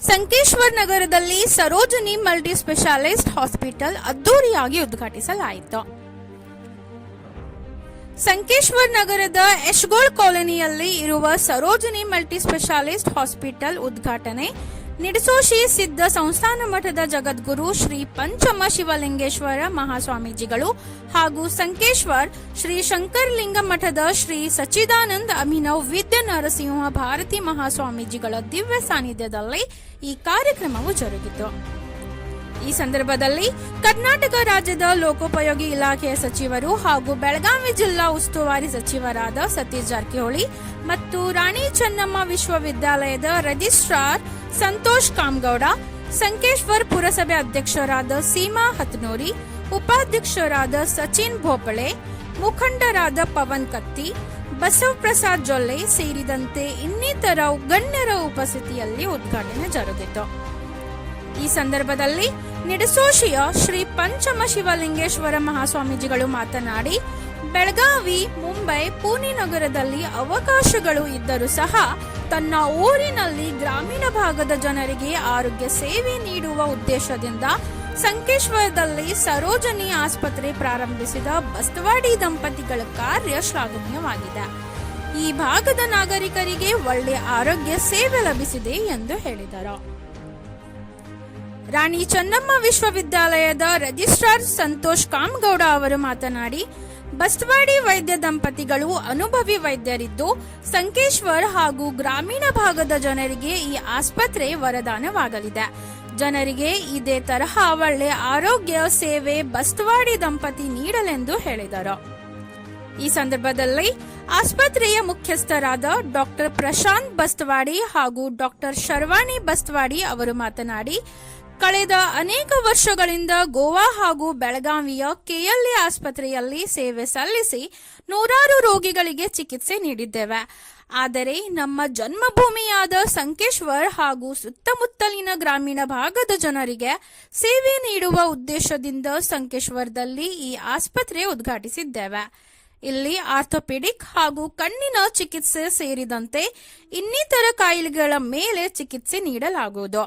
ಸಂಕೇಶ್ವರ್ ನಗರದಲ್ಲಿ Sarojini multi specialist hospital ಅದ್ದೂರಿಯಾಗಿ ಉದ್ಘಾಟಿಸಲಾಯಿತು. ಸಂಕೇಶ್ವರ್ ನಗರದ ಯಶ್ಗೋಳ್ ಕಾಲೋನಿಯಲ್ಲಿ ಇರುವ ಸರೋಜಿನಿ ಮಲ್ಟಿ ಸ್ಪೆಷಾಲಿಸ್ಟ್ ಹಾಸ್ಪಿಟಲ್ ಉದ್ಘಾಟನೆ ನಿಡಸೋಶಿ ಸಿದ್ಧ ಸಂಸ್ಥಾನ ಮಠದ ಜಗದ್ಗುರು ಶ್ರೀ ಪಂಚಮ ಶಿವಲಿಂಗೇಶ್ವರ ಮಹಾಸ್ವಾಮೀಜಿಗಳು ಹಾಗೂ ಸಂಕೇಶ್ವರ್ ಶ್ರೀ ಶಂಕರಲಿಂಗ ಮಠದ ಶ್ರೀ ಸಚ್ಚಿದಾನಂದ ಅಭಿನವ್ ವಿದ್ಯಾ ನರಸಿಂಹ ಭಾರತಿ ಮಹಾಸ್ವಾಮೀಜಿಗಳ ದಿವ್ಯ ಸಾನ್ನಿಧ್ಯದಲ್ಲಿ ಈ ಕಾರ್ಯಕ್ರಮವು ಜರುಗಿತು. ಈ ಸಂದರ್ಭದಲ್ಲಿ ಕರ್ನಾಟಕ ರಾಜ್ಯದ ಲೋಕೋಪಯೋಗಿ ಇಲಾಖೆಯ ಸಚಿವರು ಹಾಗೂ ಬೆಳಗಾವಿ ಜಿಲ್ಲಾ ಉಸ್ತುವಾರಿ ಸಚಿವರಾದ ಸತೀಶ್ ಜಾರಕಿಹೊಳಿ ಮತ್ತು ರಾಣಿ ಚೆನ್ನಮ್ಮ ವಿಶ್ವವಿದ್ಯಾಲಯದ ರಿಜಿಸ್ಟ್ರಾರ್ ಸಂತೋಷ್ ಕಾಮಗೌಡ, ಸಂಕೇಶ್ವರ್ ಪುರಸಭೆ ಅಧ್ಯಕ್ಷರಾದ ಸೀಮಾ ಹತ್ನೂರಿ, ಉಪಾಧ್ಯಕ್ಷರಾದ ಸಚಿನ್ ಭೋಪಳೆ, ಮುಖಂಡರಾದ ಪವನ್ ಕತ್ತಿ, ಬಸವಪ್ರಸಾದ್ ಜೊಲ್ಲೆ ಸೇರಿದಂತೆ ಇನ್ನಿತರ ಗಣ್ಯರ ಉಪಸ್ಥಿತಿಯಲ್ಲಿ ಉದ್ಘಾಟನೆ ಜರುಗಿತು. ಈ ಸಂದರ್ಭದಲ್ಲಿ ನಿಡಸೋಶಿಯ ಶ್ರೀ ಪಂಚಮ ಶಿವಲಿಂಗೇಶ್ವರ ಮಹಾಸ್ವಾಮೀಜಿಗಳು ಮಾತನಾಡಿ, ಬೆಳಗಾವಿ, ಮುಂಬೈ, ಪುಣೆ ನಗರದಲ್ಲಿ ಅವಕಾಶಗಳು ಇದ್ದರೂ ಸಹ ತನ್ನ ಊರಿನಲ್ಲಿ ಗ್ರಾಮೀಣ ಭಾಗದ ಜನರಿಗೆ ಆರೋಗ್ಯ ಸೇವೆ ನೀಡುವ ಉದ್ದೇಶದಿಂದ ಸಂಕೇಶ್ವರದಲ್ಲಿ ಸರೋಜಿನಿ ಆಸ್ಪತ್ರೆ ಪ್ರಾರಂಭಿಸಿದ ಬಸ್ತವಾಡಿ ದಂಪತಿಗಳ ಕಾರ್ಯ ಶ್ಲಾಘನೀಯವಾಗಿದೆ. ಈ ಭಾಗದ ನಾಗರಿಕರಿಗೆ ಒಳ್ಳೆಯ ಆರೋಗ್ಯ ಸೇವೆ ಲಭಿಸಿದೆ ಎಂದು ಹೇಳಿದರು. ರಾಣಿ ಚೆನ್ನಮ್ಮ ವಿಶ್ವವಿದ್ಯಾಲಯದ ರಿಜಿಸ್ಟ್ರಾರ್ ಸಂತೋಷ್ ಕಾಮಗೌಡ ಅವರು ಮಾತನಾಡಿ, ಬಸ್ತವಾಡಿ ವೈದ್ಯ ದಂಪತಿಗಳು ಅನುಭವಿ ವೈದ್ಯರಿದ್ದು ಸಂಕೇಶ್ವರ್ ಹಾಗೂ ಗ್ರಾಮೀಣ ಭಾಗದ ಜನರಿಗೆ ಈ ಆಸ್ಪತ್ರೆ ವರದಾನವಾಗಲಿದೆ. ಜನರಿಗೆ ಇದೇ ತರಹ ಒಳ್ಳೆಯ ಆರೋಗ್ಯ ಸೇವೆ ಬಸ್ತವಾಡಿ ದಂಪತಿ ನೀಡಲೆಂದು ಹೇಳಿದರು. ಈ ಸಂದರ್ಭದಲ್ಲಿ ಆಸ್ಪತ್ರೆಯ ಮುಖ್ಯಸ್ಥರಾದ ಡಾಕ್ಟರ್ ಪ್ರಶಾಂತ್ ಬಸ್ತವಾಡಿ ಹಾಗೂ ಡಾಕ್ಟರ್ ಶರ್ವಾಣಿ ಬಸ್ತವಾಡಿ ಅವರು ಮಾತನಾಡಿ, ಕಳೆದ ಅನೇಕ ವರ್ಷಗಳಿಂದ ಗೋವಾ ಹಾಗೂ ಬೆಳಗಾವಿಯ ಕೆಎಲ್ಇ ಆಸ್ಪತ್ರೆಯಲ್ಲಿ ಸೇವೆ ಸಲ್ಲಿಸಿ ನೂರಾರು ರೋಗಿಗಳಿಗೆ ಚಿಕಿತ್ಸೆ ನೀಡಿದ್ದೇವೆ. ಆದರೆ ನಮ್ಮ ಜನ್ಮಭೂಮಿಯಾದ ಸಂಕೇಶ್ವರ್ ಹಾಗೂ ಸುತ್ತಮುತ್ತಲಿನ ಗ್ರಾಮೀಣ ಭಾಗದ ಜನರಿಗೆ ಸೇವೆ ನೀಡುವ ಉದ್ದೇಶದಿಂದ ಸಂಕೇಶ್ವರದಲ್ಲಿ ಈ ಆಸ್ಪತ್ರೆ ಉದ್ಘಾಟಿಸಿದ್ದೇವೆ. ಇಲ್ಲಿ ಆರ್ಥೋಪೆಡಿಕ್ ಹಾಗೂ ಕಣ್ಣಿನ ಚಿಕಿತ್ಸೆ ಸೇರಿದಂತೆ ಇನ್ನಿತರ ಕಾಯಿಲೆಗಳ ಮೇಲೆ ಚಿಕಿತ್ಸೆ ನೀಡಲಾಗುವುದು.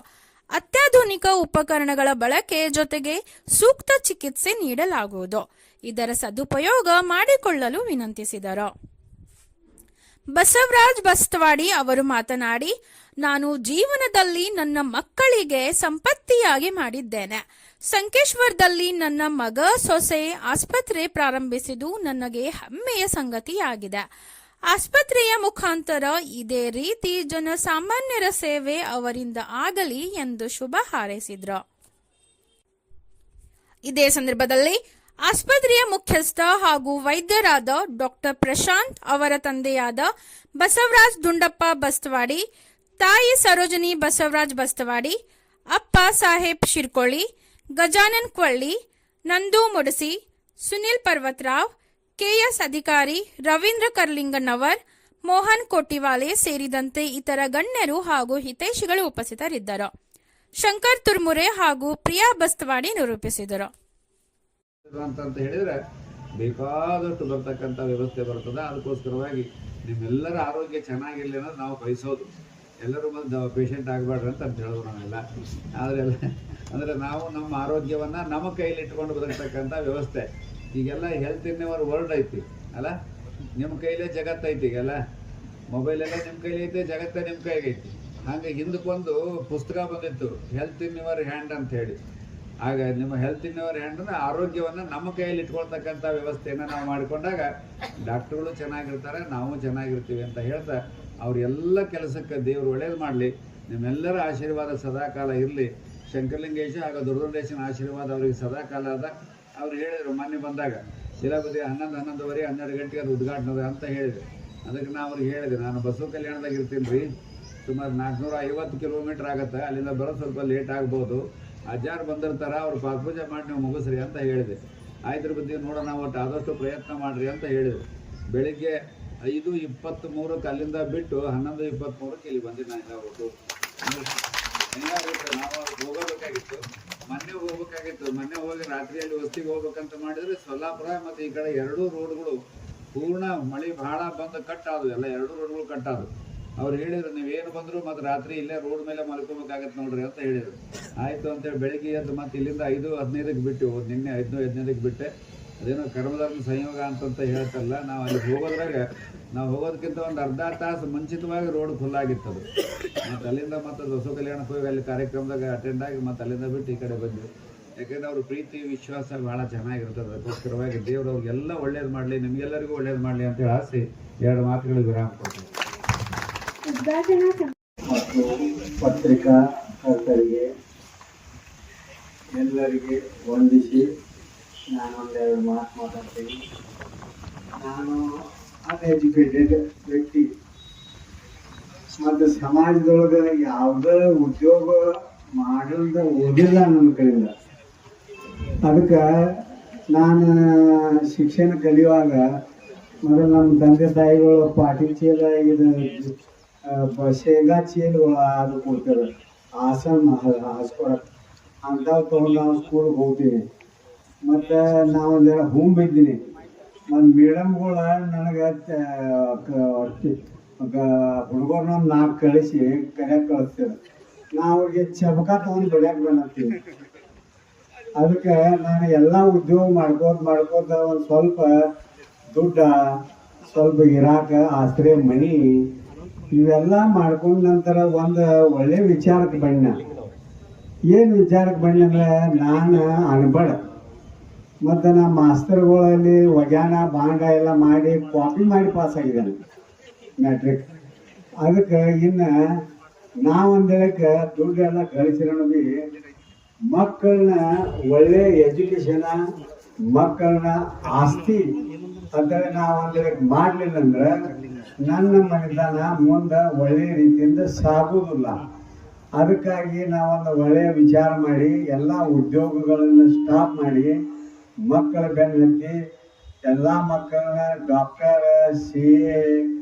ಅತ್ಯಾಧುನಿಕ ಉಪಕರಣಗಳ ಬಳಕೆ ಜೊತೆಗೆ ಸೂಕ್ತ ಚಿಕಿತ್ಸೆ ನೀಡಲಾಗುವುದು. ಇದರ ಸದುಪಯೋಗ ಮಾಡಿಕೊಳ್ಳಲು ವಿನಂತಿಸಿದರು. ಬಸವರಾಜ್ ಬಸ್ತವಾಡಿ ಅವರು ಮಾತನಾಡಿ, ನಾನು ಜೀವನದಲ್ಲಿ ನನ್ನ ಮಕ್ಕಳಿಗೆ ಸಂಪತ್ತಿಯಾಗಿ ಮಾಡಿದ್ದೇನೆ. ಸಂಕೇಶ್ವರದಲ್ಲಿ ನನ್ನ ಮಗ ಸೊಸೆ ಆಸ್ಪತ್ರೆ ಪ್ರಾರಂಭಿಸಿದ್ದು ನನಗೆ ಹೆಮ್ಮೆಯ ಸಂಗತಿಯಾಗಿದೆ. ಆಸ್ಪತ್ರೆಯ ಮುಖಾಂತರ ಇದೇ ರೀತಿ ಜನಸಾಮಾನ್ಯರ ಸೇವೆ ಅವರಿಂದ ಆಗಲಿ ಎಂದು ಶುಭ ಹಾರೈಸಿದ್ರು. ಇದೇ ಸಂದರ್ಭದಲ್ಲಿ ಆಸ್ಪತ್ರೆಯ ಮುಖ್ಯಸ್ಥ ಹಾಗೂ ವೈದ್ಯರಾದ ಡಾಕ್ಟರ್ ಪ್ರಶಾಂತ್ ಅವರ ತಂದೆಯಾದ ಬಸವರಾಜ್ ದುಂಡಪ್ಪ ಬಸ್ತವಾಡಿ, ತಾಯಿ ಸರೋಜಿನಿ ಬಸವರಾಜ್ ಬಸ್ತವಾಡಿ, ಅಪ್ಪ ಸಾಹೇಬ್ ಶಿರ್ಕೊಳ್ಳಿ, ಗಜಾನನ್ ಕೊಳ್ಳಿ, ನಂದು ಮುಡಸಿ, ಸುನಿಲ್ ಪರ್ವತರಾವ್, ಕೆಎಸ್ ಅಧಿಕಾರಿ, ರವೀಂದ್ರ ಕರ್ಲಿಂಗನವರ್, ಮೋಹನ್ ಕೋಟಿವಾಲೆ ಸೇರಿದಂತೆ ಇತರ ಗಣ್ಯರು ಹಾಗೂ ಹಿತೈಷಿಗಳು ಉಪಸ್ಥಿತರಿದ್ದರು. ಶಂಕರ್ ತುರ್ಮುರೆ ಹಾಗೂ ಪ್ರಿಯಾ ಬಸ್ತವಾಡಿ ನಿರೂಪಿಸಿದರು. ಅಂತ ಹೇಳಿದ್ರೆ ಬೇಕಾದಷ್ಟು ಬರ್ತಕ್ಕಂಥ ವ್ಯವಸ್ಥೆ ಬರ್ತದೆ. ಅದಕ್ಕೋಸ್ಕರವಾಗಿ ನಿಮ್ಮೆಲ್ಲರ ಆರೋಗ್ಯ ಚೆನ್ನಾಗಿರಲಿ ಅನ್ನೋದು ನಾವು ಬಯಸೋದು. ಎಲ್ಲರೂ ಬಂದು ಪೇಷಂಟ್ ಆಗಬಾರ್ದು ಅಂತ ಹೇಳೋದು ನಾವೆಲ್ಲ. ಆದ್ರೆಲ್ಲ ಅಂದರೆ ನಾವು ನಮ್ಮ ಆರೋಗ್ಯವನ್ನು ನಮ್ಮ ಕೈಲಿ ಇಟ್ಕೊಂಡು ಬದುಕ್ತಕ್ಕಂಥ ವ್ಯವಸ್ಥೆ. ಈಗೆಲ್ಲ ಹೆಲ್ತ್ ಇನ್ ಯುವರ್ ವರ್ಲ್ಡ್ ಐತಿ ಅಲ್ಲ, ನಿಮ್ಮ ಕೈಲೇ ಜಗತ್ತೈತಿ. ಈಗೆಲ್ಲ ಮೊಬೈಲೆಲ್ಲ ನಿಮ್ಮ ಕೈಲಿ ಐತೆ, ಜಗತ್ತೇ ನಿಮ್ಮ ಕೈಗೆ ಐತಿ. ಹಾಗೆ ಹಿಂದಕ್ಕೊಂದು ಪುಸ್ತಕ ಬಂದಿತ್ತು, ಹೆಲ್ತ್ ಇನ್ ಯುವರ್ ಹ್ಯಾಂಡ್ ಅಂತ ಹೇಳಿ. ಆಗ ನಿಮ್ಮ ಹೆಲ್ತ್ ಇನ್ ಯುವರ್ ಹ್ಯಾಂಡ್ ಅಂದರೆ ಆರೋಗ್ಯವನ್ನು ನಮ್ಮ ಕೈಯಲ್ಲಿ ಇಟ್ಕೊಳ್ತಕ್ಕಂಥ ವ್ಯವಸ್ಥೆಯನ್ನು ನಾವು ಮಾಡಿಕೊಂಡಾಗ ಡಾಕ್ಟ್ರುಗಳು ಚೆನ್ನಾಗಿರ್ತಾರೆ, ನಾವು ಚೆನ್ನಾಗಿರ್ತೀವಿ ಅಂತ ಹೇಳ್ತಾ ಅವರೆಲ್ಲ ಕೆಲಸಕ್ಕೆ ದೇವರು ಒಳ್ಳೇದು ಮಾಡಲಿ. ನಿಮ್ಮೆಲ್ಲರ ಆಶೀರ್ವಾದ ಸದಾಕಾಲ ಇರಲಿ. ಶಂಕರಲಿಂಗೇಶ ಹಾಗೂ ದುರ್ಗೇಶನ ಆಶೀರ್ವಾದ ಅವರಿಗೆ ಸದಾಕಾಲ ಅದ. ಅವ್ರು ಹೇಳಿದರು ಮೊನ್ನೆ ಬಂದಾಗ ಶಿಲಾಪತಿ 11:30 12 ಗಂಟೆಗೆ ಅದು ಉದ್ಘಾಟನೆ ಅಂತ ಹೇಳಿದೆ. ಅದಕ್ಕೆ ನಾನು ಅವ್ರಿಗೆ ಹೇಳಿದೆ, ನಾನು ಬಸವ ಕಲ್ಯಾಣದಾಗ ಇರ್ತೀನಿ ರೀ, ಸುಮಾರು 450 ಕಿಲೋಮೀಟ್ರ್ ಆಗುತ್ತೆ, ಅಲ್ಲಿಂದ ಬರೋದು ಸ್ವಲ್ಪ ಲೇಟ್ ಆಗ್ಬೋದು, ಅಜ್ಜಾರು ಬಂದಿರ್ತಾರೆ, ಅವ್ರು ಪಾಪೂಜೆ ಮಾಡಿ ನೀವು ಮುಗಿಸ್ರಿ ಅಂತ ಹೇಳಿದೆ. ಆಯ್ತು ಬುದ್ಧಿ ನೋಡೋಣ, ಒಟ್ಟು ಆದಷ್ಟು ಪ್ರಯತ್ನ ಮಾಡಿರಿ ಅಂತ ಹೇಳಿದರು. ಬೆಳಿಗ್ಗೆ 5:23 ಅಲ್ಲಿಂದ ಬಿಟ್ಟು 11:23 ಇಲ್ಲಿ ಬಂದಿದ್ದು ನಾನು ಹೋಗ್ಬಿಟ್ಟು ನಾವು ಹೋಗಬೇಕಾಗಿತ್ತು. ಮೊನ್ನೆ ಹೋಗಿ ರಾತ್ರಿಯಲ್ಲಿ ವಸ್ತಿಗೆ ಹೋಗ್ಬೇಕಂತ ಮಾಡಿದ್ರೆ ಸೊಲ್ಲಾಪುರ ಮತ್ತು ಈ ಕಡೆ ಎರಡೂ ರೋಡ್ಗಳು ಪೂರ್ಣ ಮಳೆ ಬಹಳ ಬಂದು ಕಟ್ಟಾದವು. ಎಲ್ಲ ಎರಡೂ ರೋಡ್ಗಳು ಕಟ್ಟಾದವು. ಅವ್ರು ಹೇಳಿದ್ರು ನೀವೇನು ಬಂದರೂ ಮತ್ತು ರಾತ್ರಿ ಇಲ್ಲೇ ರೋಡ್ ಮೇಲೆ ಮಲ್ಕೋಬೇಕಾಗತ್ತೆ ನೋಡ್ರಿ ಅಂತ ಹೇಳಿದ್ರು. ಆಯಿತು ಅಂತೇಳಿ ಬೆಳಿಗ್ಗೆ ಎದ್ದು ಮತ್ತೆ ಇಲ್ಲಿಂದ 5:15ಕ್ಕೆ ಬಿಟ್ಟು ನಿನ್ನೆ 5:15ಕ್ಕೆ ಬಿಟ್ಟೆ. ಅದೇನೋ ಕರ್ಮಧರ್ಮ ಸಂಯೋಗ ಅಂತಂತ ಹೇಳ್ತಲ್ಲ, ನಾವು ಅಲ್ಲಿ ಹೋಗೋದ್ರಾಗ ನಾವು ಹೋಗೋದಕ್ಕಿಂತ ಒಂದು ಅರ್ಧ ತಾಸು ಮುಂಚಿತವಾಗಿ ರೋಡ್ ಫುಲ್ಲಾಗಿತ್ತು ಅದು. ಮತ್ತು ಅಲ್ಲಿಂದ ಮತ್ತು ಹೊಸ ಕಲ್ಯಾಣಕ್ಕೆ ಹೋಗಿ ಅಲ್ಲಿ ಕಾರ್ಯಕ್ರಮದಾಗ ಅಟೆಂಡ್ ಆಗಿ ಮತ್ತು ಅಲ್ಲಿಂದ ಬಿಟ್ಟು ಈ ಕಡೆ ಬಂದ್ವಿ. ಯಾಕೆಂದ್ರೆ ಅವ್ರ ಪ್ರೀತಿ ವಿಶ್ವಾಸ ಭಾಳ ಚೆನ್ನಾಗಿರ್ತದೆ. ಅದಕ್ಕೋಸ್ಕರವಾಗಿ ದೇವರು ಅವ್ರಿಗೆಲ್ಲ ಒಳ್ಳೇದು ಮಾಡಲಿ, ನಿಮಗೆಲ್ಲರಿಗೂ ಒಳ್ಳೇದು ಮಾಡಲಿ ಅಂತೇಳಿ ಆಸೆ 2 ಮಾತುಗಳಿಗೆ ವಿರಾಮ ಕೊಡ್ತೀವಿ. ಮತ್ತು ಪತ್ರಿಕಾ ಕರ್ತರಿಗೆ ಎಲ್ಲರಿಗೆ ವಂದಿಸಿ ನಾನೊಂದೆರಡು ಮಾತು ಮಾತಾಡ್ತೀನಿ. ನಾನು ಅನ್ಎಜುಕೇಟೆಡ್ ವ್ಯಕ್ತಿ ಮತ್ತು ಸಮಾಜದೊಳಗೆ ಯಾವುದೇ ಉದ್ಯೋಗ ಮಾಡಲ್ದ ಓದಿಲ್ಲ ನನ್ನ ಕಡೆಯಿಂದ. ಅದಕ್ಕೆ ನಾನು ಶಿಕ್ಷಣ ಕಲಿಯುವಾಗ ಮೊದಲು ನಮ್ಮ ತಂದೆ ತಾಯಿಗಳು ಪಾಟಿ ಚೀಲ ಇದು ಶೇಂಗಾ ಚೀಲಗಳು ಅದು ಕೊಡ್ತಾರೆ, ಹಾಸನ ಹಾಸ್ಕೊಳಕ್ಕೆ ಅಂಥವು ತೊಗೊಂಡು ನಾವು ಸ್ಕೂಲ್ಗೆ ಹೋಗ್ತೀವಿ. ಮತ್ತು ನಾವು ಒಂದೆರಡು ಹೋಮ್ ಬಿದ್ದೀನಿ. ಒಂದು ಮೇಡಮ್ಗಳು ನನಗೆ ಹುಡುಗರನ್ನ 4 ಕಳಿಸಿ ಕರೆಯಾಕೆ ಕಳಿಸ್ತಾರೆ. ನಾವು ಅವ್ರಿಗೆ ಚಬಕ ತೊಗೊಂಡು ಬಡಿಯಾಕೆ ಬಂದಿರ್ತೀವಿ. ಅದಕ್ಕೆ ನಾನು ಎಲ್ಲ ಉದ್ಯೋಗ ಮಾಡ್ಕೋತ ಒಂದು ಸ್ವಲ್ಪ ದುಡ್ಡು, ಸ್ವಲ್ಪ ಇರಾಕ ಆಶ್ರಯ ಮನಿ ಇವೆಲ್ಲ ಮಾಡ್ಕೊಂಡ ನಂತರ ಒಂದು ಒಳ್ಳೆ ವಿಚಾರಕ್ಕೆ ಬಣ್ಣ. ಏನು ವಿಚಾರಕ್ಕೆ ಬಣ್ಣ ಅಂದರೆ ನಾನು ಅನ್ಬಡ ಮತ್ತು ನಮ್ಮ ಮಾಸ್ತರ್ಗಳಲ್ಲಿ ಒಗ್ಯಾನ ಬಾಂಡ ಎಲ್ಲ ಮಾಡಿ ಕಾಪಿ ಮಾಡಿ ಪಾಸ್ ಆಗಿದ್ದಾನೆ ಮ್ಯಾಟ್ರಿಕ್. ಅದಕ್ಕೆ ಇನ್ನು ನಾವೊಂದೇಳಕ್ಕೆ ದುಡ್ಡೆಲ್ಲ ಗಳಿಸಿರೋಣ ಬಿ ಮಕ್ಕಳನ್ನ ಒಳ್ಳೆ ಎಜುಕೇಶನ, ಮಕ್ಕಳನ್ನ ಆಸ್ತಿ ಅಂತೇಳಿ ನಾವು ಒಂದೇಳಕ್ಕೆ ಮಾಡಲಿಲ್ಲ ಅಂದ್ರೆ ನನ್ನ ಮನೆತನ ಮುಂದೆ ಒಳ್ಳೆಯ ರೀತಿಯಿಂದ ಸಾಗುವುದಿಲ್ಲ. ಅದಕ್ಕಾಗಿ ನಾವೊಂದು ಒಳ್ಳೆಯ ವಿಚಾರ ಮಾಡಿ ಎಲ್ಲ ಉದ್ಯೋಗಗಳನ್ನು ಸ್ಟಾಪ್ ಮಾಡಿ ಮಕ್ಕಳ ಬೆನ್ನತ್ತಿ ಎಲ್ಲ ಮಕ್ಕಳನ್ನ ಡಾಕ್ಟರ್, CA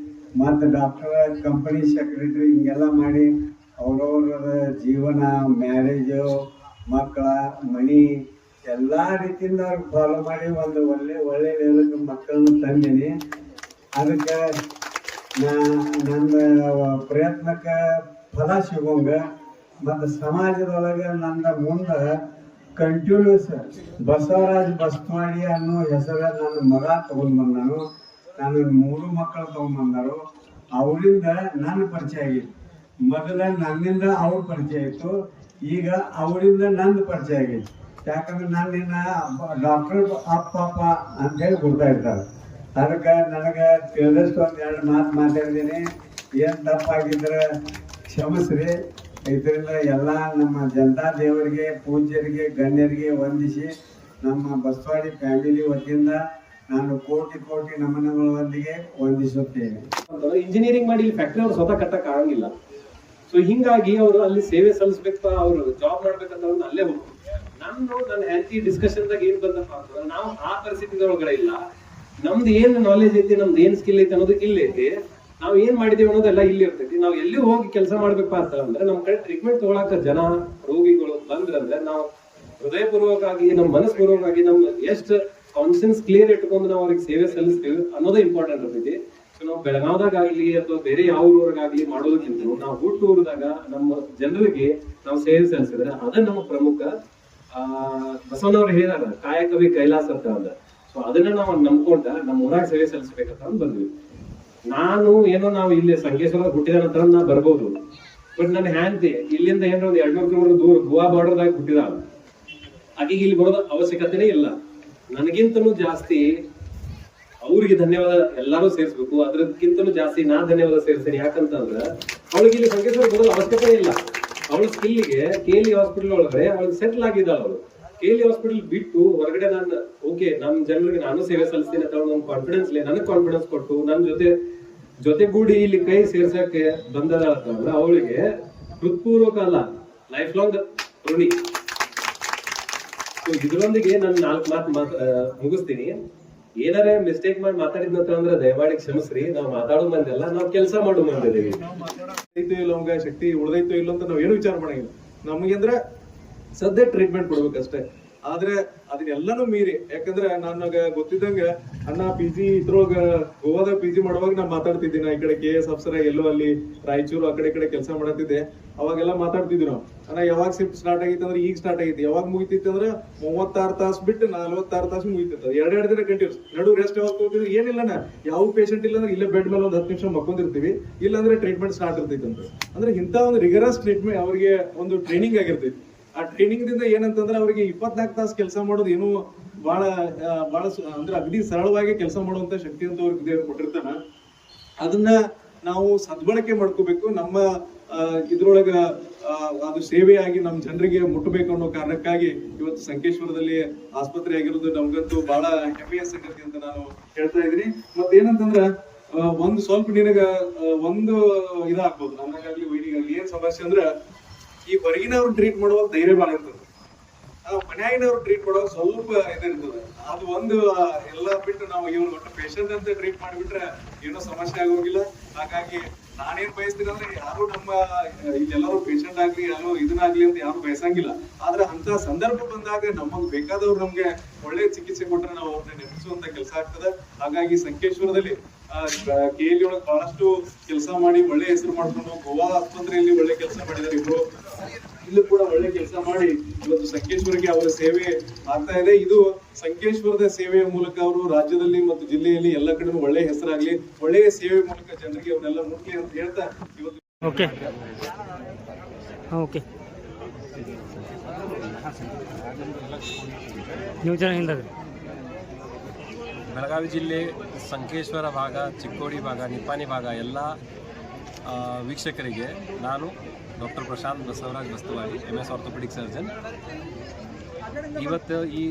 ಮತ್ತು ಡಾಕ್ಟರ್, ಕಂಪನಿ ಸೆಕ್ರೆಟರಿ ಹಿಂಗೆಲ್ಲ ಮಾಡಿ ಅವ್ರವ್ರ ಜೀವನ, ಮ್ಯಾರೇಜು, ಮಕ್ಕಳ ಮನಿ ಎಲ್ಲ ರೀತಿಯಿಂದ ಅವ್ರಿಗೆ ಫಾಲೋ ಮಾಡಿ ಒಂದು ಒಳ್ಳೆ ಲೆವೆಲ್ಗೆ ಮಕ್ಕಳನ್ನ ತಂದೀನಿ. ಅದಕ್ಕೆ ನನ್ನ ಪ್ರಯತ್ನಕ್ಕೆ ಫಲ ಸಿಗೋಂಗ ಮತ್ತು ಸಮಾಜದೊಳಗೆ ನನ್ನ ಮುಂದೆ ಕಂಟಿನ್ಯೂಸ್ ಬಸವರಾಜ್ ಬಸ್ತವಾಡಿ ಅನ್ನೋ ಹೆಸರ ನನ್ನ ಮಗ ತೊಗೊಂಡು ಬಂದನು. ನಾನು 3 ಮಕ್ಕಳು ತೊಗೊಂಡ್ಬಂದರು. ಅವರಿಂದ ನನ್ನ ಪರಿಚಯ ಆಗಿತ್ತು. ಮೊದಲ ನನ್ನಿಂದ ಅವ್ರ ಪರಿಚಯ ಇತ್ತು, ಈಗ ಅವರಿಂದ ನನ್ನ ಪರಿಚಯ ಆಗೈತಿ. ಯಾಕಂದ್ರೆ ನನ್ನಿನ್ನ ಡಾಕ್ಟರ್ ಅಪ್ಪ ಅಂತೇಳಿ ಕೊಡ್ತಾ ಇರ್ತಾರೆ. ಅದಕ್ಕೆ ನನಗೆ ತಿಳಿದಷ್ಟು 1-2 ಮಾತು ಮಾತಾಡಿದ್ದೀನಿ. ಏನು ತಪ್ಪಾಗಿದ್ರೆ ಕ್ಷಮಿಸ್ರಿ. ಇದರಿಂದ ಎಲ್ಲ ನಮ್ಮ ಜನತಾ ದೇವರಿಗೆ, ಪೂಜ್ಯರಿಗೆ, ಗಣ್ಯರಿಗೆ ವಂದಿಸಿ ನಮ್ಮ ಬಸವಾಡಿ ಫ್ಯಾಮಿಲಿ ವತಿಯಿಂದ ನಾನು ಕೋಟಿ ನಮನಗಳೊಂದಿಗೆ ವಂದಿಸುತ್ತೇನೆ. ಇಂಜಿನಿಯರಿಂಗ್ ಮಾಡಿ ಇಲ್ಲಿ ಫ್ಯಾಕ್ಟ್ರಿ ಅವ್ರು ಸ್ವತಃ ಕಟ್ಟಕ್ ಆಗಂಗಿಲ್ಲ. ಸೊ ಹಿಂಗಾಗಿ ಅವರು ಅಲ್ಲಿ ಸೇವೆ ಸಲ್ಲಿಸ್ಬೇಕು, ಅವ್ರು ಜಾಬ್ ಮಾಡ್ಬೇಕಂತ ಅಲ್ಲೇ ಹೋಗ್ತಾರೆ. ನನ್ನ ಹೆಂಡತಿ ಡಿಸ್ಕಷನ್ದಾಗ ಏನ್ ಬಂದಪ್ಪ ಅಂತಂದ್ರೆ ನಾವು ಆ ಪರಿಸ್ಥಿತಿಗಳೊಳಗಡೆ ಇಲ್ಲ. ನಮ್ದು ಏನ್ ನಾಲೆಜ್ ಐತಿ, ನಮ್ದು ಏನ್ ಸ್ಕಿಲ್ ಐತಿ ಅನ್ನೋದು ಇಲ್ಲಿ ಐತಿ. ನಾವ್ ಏನ್ ಮಾಡಿದೀವಿ ಅನ್ನೋದೆಲ್ಲ ಇಲ್ಲಿ ಇರ್ತೈತಿ. ನಾವ್ ಎಲ್ಲಿ ಹೋಗಿ ಕೆಲಸ ಮಾಡ್ಬೇಕಪ್ಪ ಅಂತಂದ್ರೆ ನಮ್ ಕಡೆ ಟ್ರೀಟ್ಮೆಂಟ್ ತಗೊಳಕ ಜನ ರೋಗಿಗಳು ಬಂದ್ರಂದ್ರೆ ನಾವು ಹೃದಯಪೂರ್ವಕವಾಗಿ, ನಮ್ಮ ಮನಸ್ಪೂರ್ವಕವಾಗಿ, ನಮ್ ಎಷ್ಟು ಕಾನ್ಸಿಯನ್ಸ್ ಕ್ಲಿಯರ್ ಇಟ್ಕೊಂಡು ನಾವು ಅವ್ರಿಗೆ ಸೇವೆ ಸಲ್ಲಿಸ್ತೀವಿ ಅನ್ನೋದೇ ಇಂಪಾರ್ಟೆಂಟ್ ಇರ್ತೈತಿ. ಸೊ ನಾವು ಬೆಳಗಾವ್ದಾಗ ಆಗ್ಲಿ ಅಥವಾ ಬೇರೆ ಯಾವ ಊರಿಗಾಗ್ಲಿ ಮಾಡೋದಕ್ಕಿಂತ ನಾವು ಹುಟ್ಟೂರದಾಗ ನಮ್ಮ ಜನರಿಗೆ ನಾವು ಸೇವೆ ಸಲ್ಲಿಸಿದ್ರೆ ಅದ ನಮ್ಮ ಪ್ರಮುಖ. ಬಸವನವ್ರು ಹೇಳಿದಾರ ಕಾಯಕವೇ ಕೈಲಾಸ ಅಂತ ಅಂದ. ಸೊ ಅದನ್ನ ನಾವು ನಂಬ್ಕೊಂಡ ನಮ್ಮ ಊರಾಗ ಸೇವೆ ಸಲ್ಲಿಸ್ಬೇಕಂತ ಬಂದ್ವಿ. ನಾವು ಇಲ್ಲಿ ಸಂಕೇಶ್ವರ ಹುಟ್ಟಿದ ನಂತರ ನಾ ಬರ್ಬೋದು. ಬಟ್ ನನ್ನ ಹ್ಯಾಂತಿ ಇಲ್ಲಿಂದ ಏನಾರ ಒಂದು 200 ಕಿಲೋಮೀಟರ್ ದೂರ ಗೋವಾ ಬಾರ್ಡರ್ದಾಗ ಹುಟ್ಟಿದ, ಆಕೆಗೆ ಇಲ್ಲಿ ಬರೋದ ಅವಶ್ಯಕತೆನೇ ಇಲ್ಲ. ನನಗಿಂತನೂ ಜಾಸ್ತಿ ಅವ್ರಿಗೆ ಧನ್ಯವಾದ ಎಲ್ಲಾರು ಸೇರಿಸ್ಬೇಕು. ಅದ್ರಕ್ಕಿಂತಲೂ ಜಾಸ್ತಿ ನಾ ಧನ್ಯವಾದ ಸೇರಿಸ್ತೇನೆ. ಯಾಕಂತಂದ್ರ ಅವಳಿಗೆ ಇಲ್ಲಿ ಸಂಕೇಶ್ವರ ಬರೋದ ಅವಶ್ಯಕತೆ ಇಲ್ಲ. ಅವಳ ಸ್ಕಿಲ್ಗೆ KLE ಹಾಸ್ಪಿಟಲ್ ಒಳಗಡೆ ಅವಳು ಸೆಟ್ಲ್ ಆಗಿದ್ದಾಳ. ಅವಳು KLE ಹಾಸ್ಪಿಟಲ್ ಬಿಟ್ಟು ಹೊರಗಡೆ ನಾನು ಓಕೆ ನಮ್ಮ ಜನರಿಗೆ ನಾನು ಸೇವೆ ಸಲ್ಲಿಸ್ತೀನಿ ಅಂತ ಒಂದು ಕಾನ್ಫಿಡೆನ್ಸ್ ಇಲ್ಲ, ನನಗೆ ಕಾನ್ಫಿಡೆನ್ಸ್ ಕೊಟ್ಟು ನನ್ನ ಜೊತೆಗೂಡಿ ಇಲ್ಲಿ ಕೈ ಸೇರ್ಸಕ್ಕೆ ಬಂದದ ಅಂತಂದ್ರೆ ಅವಳಿಗೆ ಹೃತ್ಪೂರ್ವಕ ಅಲ್ಲ, ಲೈಫ್ ಲಾಂಗ್ ಋಣಿ. ಇದರೊಂದಿಗೆ ನಾನು 4 ಮಾತು ಮುಗಿಸ್ತೀನಿ. ಏನಾರೇ ಮಿಸ್ಟೇಕ್ ಮಾಡಿ ಮಾತಾಡಿದ್ನಂತಂದ್ರೆ ದಯಮಾಡಿ ಕ್ಷಮಿಸ್ರಿ. ನಾವು ಮಾತಾಡೋ ಮಂದಿಲ್ಲ, ನಾವು ಕೆಲಸ ಮಾಡೋ ಮಂದಿದ್ದೀವಿ. ಐತೋ ಇಲ್ಲ ಅವಂಗ ಶಕ್ತಿ ಉಳ್ದೈತೋ ಇಲ್ಲ ಅಂತ ನಾವ್ ಏನು ವಿಚಾರ ಮಾಡಂಗಿಲ್ಲ. ನಮ್ಗೆ ಅಂದ್ರೆ ಸದ್ಯ ಟ್ರೀಟ್ಮೆಂಟ್ ಕೊಡ್ಬೇಕಷ್ಟೇ. ಆದ್ರೆ ಅದನ್ನೆಲ್ಲನೂ ಮೀರಿ, ಯಾಕಂದ್ರೆ ನನಗ ಗೊತ್ತಿದ್ದಂಗ ಅಣ್ಣ PG ಇದ್ರೊಳಗ ಗೋವಾದಾಗ PG ಮಾಡುವಾಗ ನಾ ಮಾತಾಡ್ತಿದ್ದೀನಿ, ಈ ಕಡೆ KS ಅಫ್ಸರ್ ಎಲ್ಲೋ ಅಲ್ಲಿ ರಾಯಚೂರು ಆ ಕಡೆ ಕೆಲಸ ಮಾಡತ್ತಿದ್ದೆ. ಅವಾಗೆಲ್ಲ ಮಾತಾಡ್ತಿದ್ವಿ ನಾವು, ಅಣ್ಣ ಯಾವಾಗ ಶಿಫ್ಟ್ ಸ್ಟಾರ್ಟ್ ಆಗಿತ್ತು ಅಂದ್ರೆ ಈಗ ಸ್ಟಾರ್ಟ್ ಆಗೈತಿ, ಯಾವಾಗ ಮುಗಿತಿತ್ತು ಅಂದ್ರೆ 36 ತಾಸು ಬಿಟ್ಟು 46 ತಾಸು ಮುಗಿತಿತ್ತು, 2 ದಿನ ಕಂಟಿನ್ಯೂಸ್. ನಡು ರೆಸ್ಟ್ ಯಾವಾಗ ಹೋಗ್ತಿದ್ವಿ, ಏನಿಲ್ಲಣ್ಣ ಯಾವ ಪೇಷಂಟ್ ಇಲ್ಲ ಅಂದ್ರೆ ಇಲ್ಲೇ ಬೆಡ್ ಮೇಲೆ ಒಂದು 10 ನಿಮಿಷ ಮಕ್ಕೊಂಡಿರ್ತೀವಿ, ಇಲ್ಲಾಂದ್ರೆ ಟ್ರೀಟ್ಮೆಂಟ್ ಸ್ಟಾರ್ಟ್ ಇರ್ತೈತಿ ಅಂತ. ಅಂದ್ರೆ ಇಂಥ ಒಂದು ರಿಗರಸ್ ಟ್ರೀಟ್ಮೆಂಟ್ ಅವ್ರಿಗೆ ಒಂದು ಟ್ರೈನಿಂಗ್ ಆಗಿರ್ತೈತಿ. ಆ ಟ್ರೈನಿಂಗ್ ದಿಂದ ಏನಂತಂದ್ರೆ ಅವ್ರಿಗೆ 24 ತಾಸು ಕೆಲಸ ಮಾಡೋದು ಏನು ಬಹಳ ಅಂದ್ರೆ ಅಗದಿ ಸರಳವಾಗಿ ಕೆಲಸ ಮಾಡುವಂತ ಶಕ್ತಿ ಅಂತ ಅವ್ರಿಗೆ ದೇವ್ರು ಕೊಟ್ಟಿರ್ತಾನ. ಅದನ್ನ ನಾವು ಸದ್ಬಳಕೆ ಮಾಡ್ಕೋಬೇಕು. ನಮ್ಮ ಇದ್ರೊಳಗ ಅದು ಸೇವೆಯಾಗಿ ನಮ್ಮ ಜನರಿಗೆ ಮುಟ್ಟಬೇಕು ಅನ್ನೋ ಕಾರಣಕ್ಕಾಗಿ ಇವತ್ತು ಸಂಕೇಶ್ವರದಲ್ಲಿ ಆಸ್ಪತ್ರೆ ಆಗಿರೋದು ನಮ್ಗಂತೂ ಬಹಳ ಹೆಮ್ಮೆಯ ಸಂಗತಿ ಅಂತ ನಾನು ಹೇಳ್ತಾ ಇದ್ದೀನಿ. ಮತ್ತೇನಂತಂದ್ರ ಒಂದು ಸ್ವಲ್ಪ ನಿನಗ ಒಂದು ಇದಾಗ್ಬೋದು, ನನಗಾಗ್ಲಿ ವೈನಿಗಾಗ್ಲಿ ಏನ್ ಸಮಸ್ಯೆ ಅಂದ್ರ ಈ ಹೊರಗಿನವ್ರು ಟ್ರೀಟ್ ಮಾಡುವಾಗ ಧೈರ್ಯ ಬಾಳ ಇರ್ತದೆ, ಮನ್ಯಾಗಿನವ್ರು ಟ್ರೀಟ್ ಮಾಡುವಾಗ ಸ್ವಲ್ಪ ಇದಿರ್ತದೆ. ಅದು ಒಂದು ಎಲ್ಲ ಬಿಟ್ಟು ನಾವು ಇವ್ರು ಒಟ್ಟು ಪೇಷಂಟ್ ಅಂತ ಟ್ರೀಟ್ ಮಾಡಿಬಿಟ್ರೆ ಏನೋ ಸಮಸ್ಯೆ ಆಗೋಗಿಲ್ಲ. ಹಾಗಾಗಿ ನಾನೇನ್ ಬಯಸ್ತೀನಿ ಅಂದ್ರೆ ಯಾರು ನಮ್ಮ ಇಲ್ಲೆಲ್ಲರೂ ಪೇಷಂಟ್ ಆಗ್ಲಿ ಯಾರು ಇದನ್ನಾಗ್ಲಿ ಅಂತ ಯಾರು ಬಯಸಂಗಿಲ್ಲ. ಆದ್ರೆ ಅಂತ ಸಂದರ್ಭ ಬಂದಾಗ ನಮಗ್ ಬೇಕಾದವ್ರು ನಮ್ಗೆ ಒಳ್ಳೆ ಚಿಕಿತ್ಸೆ ಕೊಟ್ರೆ ನಾವು ಅವ್ರನ್ನ ನೆನಪಿಸುವಂತ ಕೆಲಸ ಆಗ್ತದೆ. ಹಾಗಾಗಿ ಸಂಕೇಶ್ವರದಲ್ಲಿ KLE ಒಳಗೆ ಬಹಳಷ್ಟು ಕೆಲಸ ಮಾಡಿ ಒಳ್ಳೆ ಹೆಸರು ಮಾಡ್ಕೊಂಡು, ಗೋವಾ ಆಸ್ಪತ್ರೆಯಲ್ಲಿ ಒಳ್ಳೆ ಕೆಲಸ ಮಾಡಿದ್ದಾರೆ ಇಬ್ರು, ಇಲ್ಲೂ ಕೂಡ ಒಳ್ಳೆ ಕೆಲಸ ಮಾಡಿ ಇವತ್ತು ಸಂಕೇಶ್ವರಕ್ಕೆ ಅವರ ಸೇವೆ ಆಗ್ತಾ ಇದೆ. ಇದು ಸಂಕೇಶ್ವರದ ಸೇವೆಯ ಮೂಲಕ ಅವರು ರಾಜ್ಯದಲ್ಲಿ ಮತ್ತು ಜಿಲ್ಲೆಯಲ್ಲಿ ಎಲ್ಲ ಕಡೆ ಒಳ್ಳೆ ಹೆಸರಾಗ್ಲಿ, ಒಳ್ಳೆಯ ಸೇವೆ ಮೂಲಕ ಜನರಿಗೆ ಅವನ್ನೆಲ್ಲ ಮುಟ್ಲಿ ಅಂತ ಹೇಳ್ತಾ ಇವತ್ತು ಬೆಳಗಾವಿ ಜಿಲ್ಲೆ ಸಂಕೇಶ್ವರ ಭಾಗ, ಚಿಕ್ಕೋಡಿ ಭಾಗ, ನಿಪ್ಪಾಣಿ ಭಾಗ ಎಲ್ಲ ವೀಕ್ಷಕರಿಗೆ ನಾನು doctor Prashanth Basavaraj Bastawadi, MS orthopaedic surgeon. ಇವತ್ತು ಈ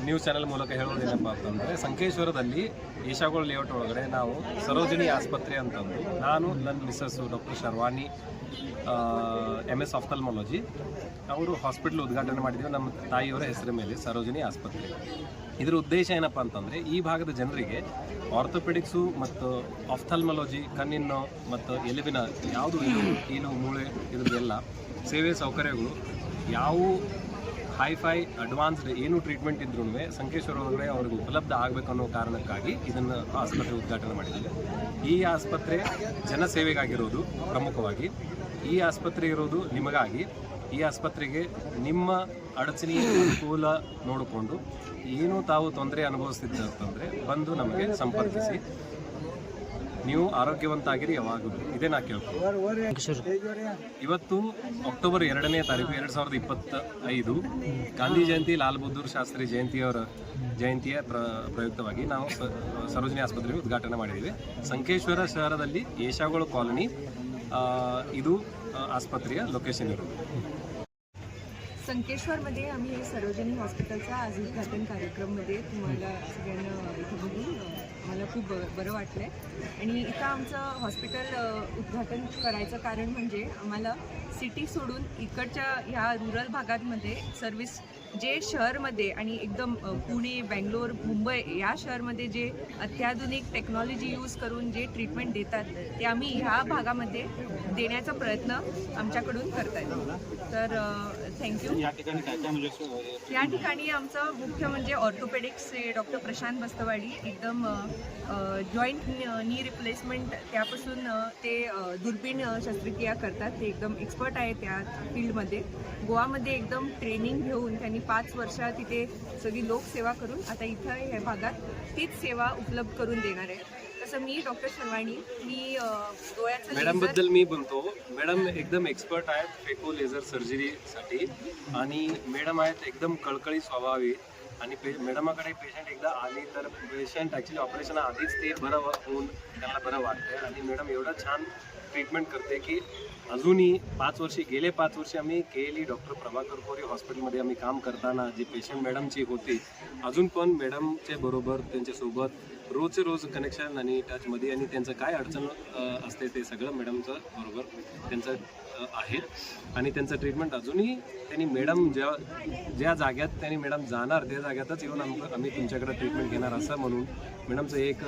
ನ್ಯೂಸ್ ಚಾನೆಲ್ ಮೂಲಕ ಹೇಳೋದೇನಪ್ಪ ಅಂತಂದರೆ, ಸಂಕೇಶ್ವರದಲ್ಲಿ ಏಷಾಗೋಳ ಲೇಔಟ್ ಒಳಗಡೆ ನಾವು ಸರೋಜಿನಿ ಆಸ್ಪತ್ರೆ ಅಂತಂದು ನಾನು ನನ್ನ ಮಿಸ್ಸಸ್ಸು ಡಾಕ್ಟರ್ ಶರ್ವಾಣಿ MS ಆಫ್ಥಲ್ಮಾಲಜಿ ಅವರು ಹಾಸ್ಪಿಟಲ್ ಉದ್ಘಾಟನೆ ಮಾಡಿದ್ದೀವಿ ನಮ್ಮ ತಾಯಿಯವರ ಹೆಸರ ಮೇಲೆ, ಸರೋಜಿನಿ ಆಸ್ಪತ್ರೆ. ಇದರ ಉದ್ದೇಶ ಏನಪ್ಪ ಅಂತಂದರೆ ಈ ಭಾಗದ ಜನರಿಗೆ ಆರ್ಥೋಪೆಡಿಕ್ಸು ಮತ್ತು ಆಫ್ಥಲ್ಮಾಲಜಿ, ಕಣ್ಣಿನ ಮತ್ತು ಎಲುಬಿನ ಯಾವುದು ಕೀಲು ಮೂಳೆ ಇದ್ರದ್ದೆಲ್ಲ ಸೇವೆ ಸೌಕರ್ಯಗಳು ಯಾವ ಹೈಫೈ ಅಡ್ವಾನ್ಸ್ಡ್ ಏನು ಟ್ರೀಟ್ಮೆಂಟ್ ಇದ್ರೂ ಸಂಕೇಶ್ವರ ಒಳಗಡೆ ಅವ್ರಿಗೆ ಉಪಲಬ್ಧ ಆಗಬೇಕು ಅನ್ನೋ ಕಾರಣಕ್ಕಾಗಿ ಇದನ್ನು ಆಸ್ಪತ್ರೆ ಉದ್ಘಾಟನೆ ಮಾಡಿದ್ದೀವಿ. ಈ ಆಸ್ಪತ್ರೆ ಜನಸೇವೆಗಾಗಿರೋದು ಪ್ರಮುಖವಾಗಿ. ಈ ಆಸ್ಪತ್ರೆ ಇರೋದು ನಿಮಗಾಗಿ. ಈ ಆಸ್ಪತ್ರೆಗೆ ನಿಮ್ಮ ಅಡಚಣೆ ಅನುಕೂಲ ನೋಡಿಕೊಂಡು ಏನು ತಾವು ತೊಂದರೆ ಅನುಭವಿಸ್ತಿದ್ದಂತಂದರೆ ಬಂದು ನಮಗೆ ಸಂಪರ್ಕಿಸಿ. ನೀವು ಆರೋಗ್ಯವಂತಾಗಿರಿ ಯಾವಾಗಲೂ, ಇದೇ ನಾ ಕೇಳ್ತೀನಿ. ಇವತ್ತು ಅಕ್ಟೋಬರ್ 2ನೇ ತಾರೀಕು 2025 ಗಾಂಧಿ ಜಯಂತಿ, ಲಾಲ್ ಬಹದ್ದೂರ್ ಶಾಸ್ತ್ರಿ ಜಯಂತಿಯ ಪ್ರಯುಕ್ತವಾಗಿ ನಾವು ಸರೋಜಿನಿ ಆಸ್ಪತ್ರೆ ಉದ್ಘಾಟನೆ ಮಾಡಿದ್ದೀವಿ. ಸಂಕೇಶ್ವರ ಶಹರದಲ್ಲಿ ಏಷಾಗೋಳ ಕಾಲನಿ ಇದು आस्पत्रेय लोकेशन संकेश्वरमध्ये आम्ही सरोजिनी हॉस्पिटलचा आज उद्घाटन कार्यक्रममध्ये तुम्हाला सगळ्यांना इथं बघून मला खूप बरं वाटलं आहे. आणि इथं आमचं हॉस्पिटल उद्घाटन करायचं कारण म्हणजे आम्हाला सिटी सोडून इकडच्या ह्या रुरल भागांमध्ये सर्विस जे शहरमध्ये आणि एकदम पुणे, बेंगलोर, मुंबई या शहरमध्ये जे अत्याधुनिक टेक्नॉलॉजी यूज करून जे ट्रीटमेंट देतात ते आम्ही ह्या भागामध्ये देण्याचा प्रयत्न आमच्याकडून करतायत. तर थँक्यू. या ठिकाणी आमचं मुख्य म्हणजे ऑर्थोपेडिक्स डॉक्टर प्रशांत बस्तवाडी, एकदम जॉईंट नी रिप्लेसमेंट त्यापासून ते दुर्बीण शस्त्रक्रिया करतात. ते एकदम एक्सपर्ट आहे त्या फील्डमध्ये. गोवामध्ये एकदम ट्रेनिंग घेऊन त्यांनी 5 वर्ष तिथे सगळी लोकसेवा करून आता इथं ह्या भागात तीच सेवा उपलब्ध करून देणार आहे. तसं मी डॉक्टर शर्वाणी, मी डोळ्याचं मॅडम बद्दल मी बोलतो. मॅडम एकदम एक्सपर्ट आहेत फेको लेझर सर्जरीसाठी आणि मॅडम आहेत एकदम कळकळी स्वभावी. आणि मॅडमाकडे पेशंट एकदा आली तर पेशंट ॲक्च्युली ऑपरेशन आधीच ते बरं होऊन त्यांना बरं वाटतं. आणि मॅडम एवढं छान ट्रीटमेंट करते की अजूनही 5 वर्षी गेले 5 वर्षी आम्ही KLE डॉक्टर प्रभाकर कोरे हॉस्पिटलमध्ये आम्ही काम करताना जी पेशंट मॅडमची होती अजून पण मॅडमचे बरोबर त्यांच्यासोबत रोजचे रोज कनेक्शन आणि टचमध्ये आणि त्यांचं काय अडचण असते ते सगळं मॅडमचं बरोबर त्यांचं आहे. आणि त्यांचं ट्रीटमेंट अजूनही त्यांनी मॅडम ज्या जाग्यात त्यांनी मॅडम जाणार त्या जाग्यातच येऊन आम्ही तुमच्याकडे ट्रीटमेंट घेणार असं म्हणून मॅडमचं एक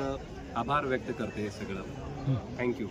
आभार व्यक्त करते हे सगळं. थँक्यू.